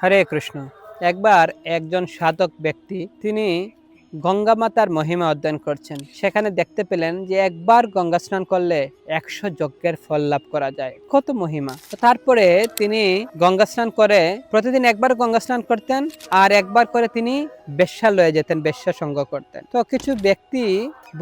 হরে কৃষ্ণ। একবার একজন সাধক ব্যক্তি তিনি গঙ্গা মাতার মহিমা অধ্যয়ন করছেন। সেখানে দেখতে পেলেন যে একবার গঙ্গা স্নান করলে ১০০ যজ্ঞের ফল লাভ করা যায়। কত মহিমা! তো তারপরে তিনি গঙ্গা স্নান করে প্রতিদিন একবার গঙ্গা স্নান করতেন, আর একবার করে তিনি বেশ্যালয়ে যেতেন, বেশ্যা সঙ্গ করতেন। তো কিছু ব্যক্তি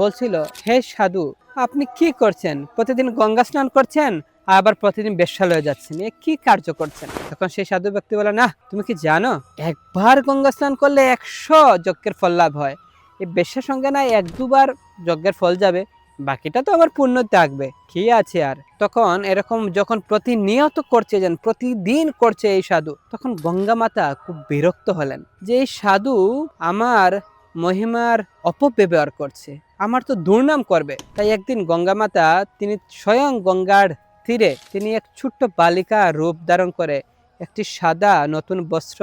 বলছিল, হে সাধু, আপনি কি করছেন? প্রতিদিন গঙ্গা স্নান করছেন, আবার প্রতিদিন বেশ্যালয়ে যাচ্ছেন, এ কি কার্য করছেন? তখন সেই সাধু ব্যক্তি বলে, না, তুমি কি জানো একবার গঙ্গা স্নান করলে ১০০ যজ্ঞের ফল লাভ হয়। এই বেশ্যার সঙ্গে না ১-২ বার যজ্ঞের ফল যাবে, বাকিটা তো আমার পুণ্য থাকবে, কি আছে আর। তখন এরকম যখন প্রতিনিয়ত করছে, যেন প্রতিদিন করছে এই সাধু, তখন গঙ্গা মাতা খুব বিরক্ত হলেন যে এই সাধু আমার মহিমার অপব্যবহার করছে, আমার তো দুর্নাম করবে। তাই একদিন গঙ্গা মাতা তিনি স্বয়ং গঙ্গার তীরে তিনি এক ছোট্ট বালিকা রূপ ধারণ করে একটি সাদা নতুন বস্ত্র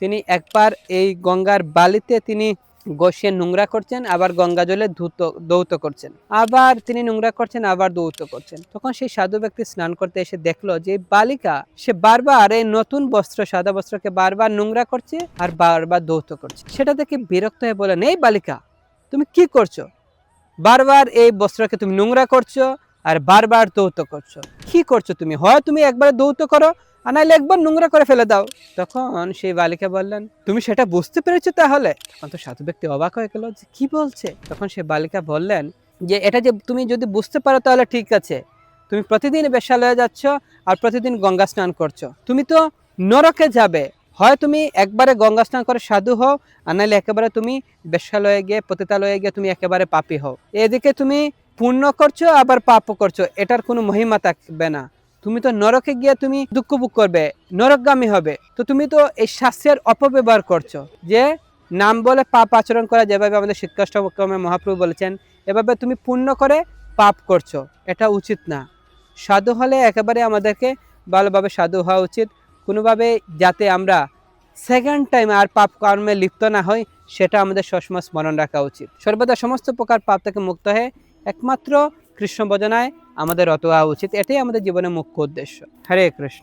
তিনি একবার এই গঙ্গার বালিতে তিনি বসে নোংরা করছেন, আবার গঙ্গা জলে দৌত করছেন, আবার তিনি নোংরা করছেন, আবার দৌত করছেন। তখন সেই সাধু ব্যক্তি স্নান করতে এসে দেখলো যে বালিকা সে বারবার এই নতুন বস্ত্র, সাদা বস্ত্রকে বারবার নোংরা করছে আর বারবার দৌত করছে। সেটা দেখে বিরক্ত হয়ে বলেন, এই বালিকা, তুমি কি করছো? বারবার এই বস্ত্রকে তুমি নোংরা করছো আর বারবার দৌত করছো, কি করছো তুমি? হয় তুমি একবার দৌত করো, আর নাহলে একবার নোংরা করে ফেলে দাও। তখন সেই বালিকা বললেন, তুমি সেটা বুঝতে পেরেছো তাহলে? তখন তো সাধু ব্যক্তি অবাক হয়ে গেল যে কি বলছে। তখন সেই বালিকা বললেন যে এটা যে তুমি যদি বুঝতে পারো তাহলে ঠিক আছে, তুমি প্রতিদিন বেশ্যালয়ে যাচ্ছ আর প্রতিদিন গঙ্গা স্নান করছো, তুমি তো নরকে যাবে। হয় তুমি একবারে গঙ্গা স্নান করে সাধু হও, আর নাহলে একেবারে তুমি বেশ্যালয়ে গিয়ে, পতিতালয়ে গিয়ে তুমি একেবারে পাপী হও। এদিকে তুমি পুণ্য করছো আবার পাপও করছো, এটার কোনো মহিমা থাকবে না। তুমি তো নরকে গিয়ে তুমি দুঃখ ভোগ করবে, নরকগামী হবে। তো তুমি তো এই শাস্ত্রের অপব্যবহার করছো, যে নাম বলে পাপ আচরণ করা, যেভাবে আমাদের শীতকাষ্টমে মহাপ্রভু বলেছেন, এভাবে তুমি পুণ্য করে পাপ করছো, এটা উচিত না। সাধু হলে একেবারে আমাদেরকে ভালোভাবে সাধু হওয়া উচিত, কোনোভাবে যাতে আমরা সেকেন্ড টাইম আর পাপ কর্মে লিপ্ত না হই, সেটা আমাদের সবসময় স্মরণ রাখা উচিত। সর্বদা সমস্ত প্রকার পাপ থেকে মুক্ত হয়ে একমাত্র কৃষ্ণ ভজনায় আমাদের রত হওয়া উচিত, এটাই আমাদের জীবনের মুখ্য উদ্দেশ্য। হরে কৃষ্ণ।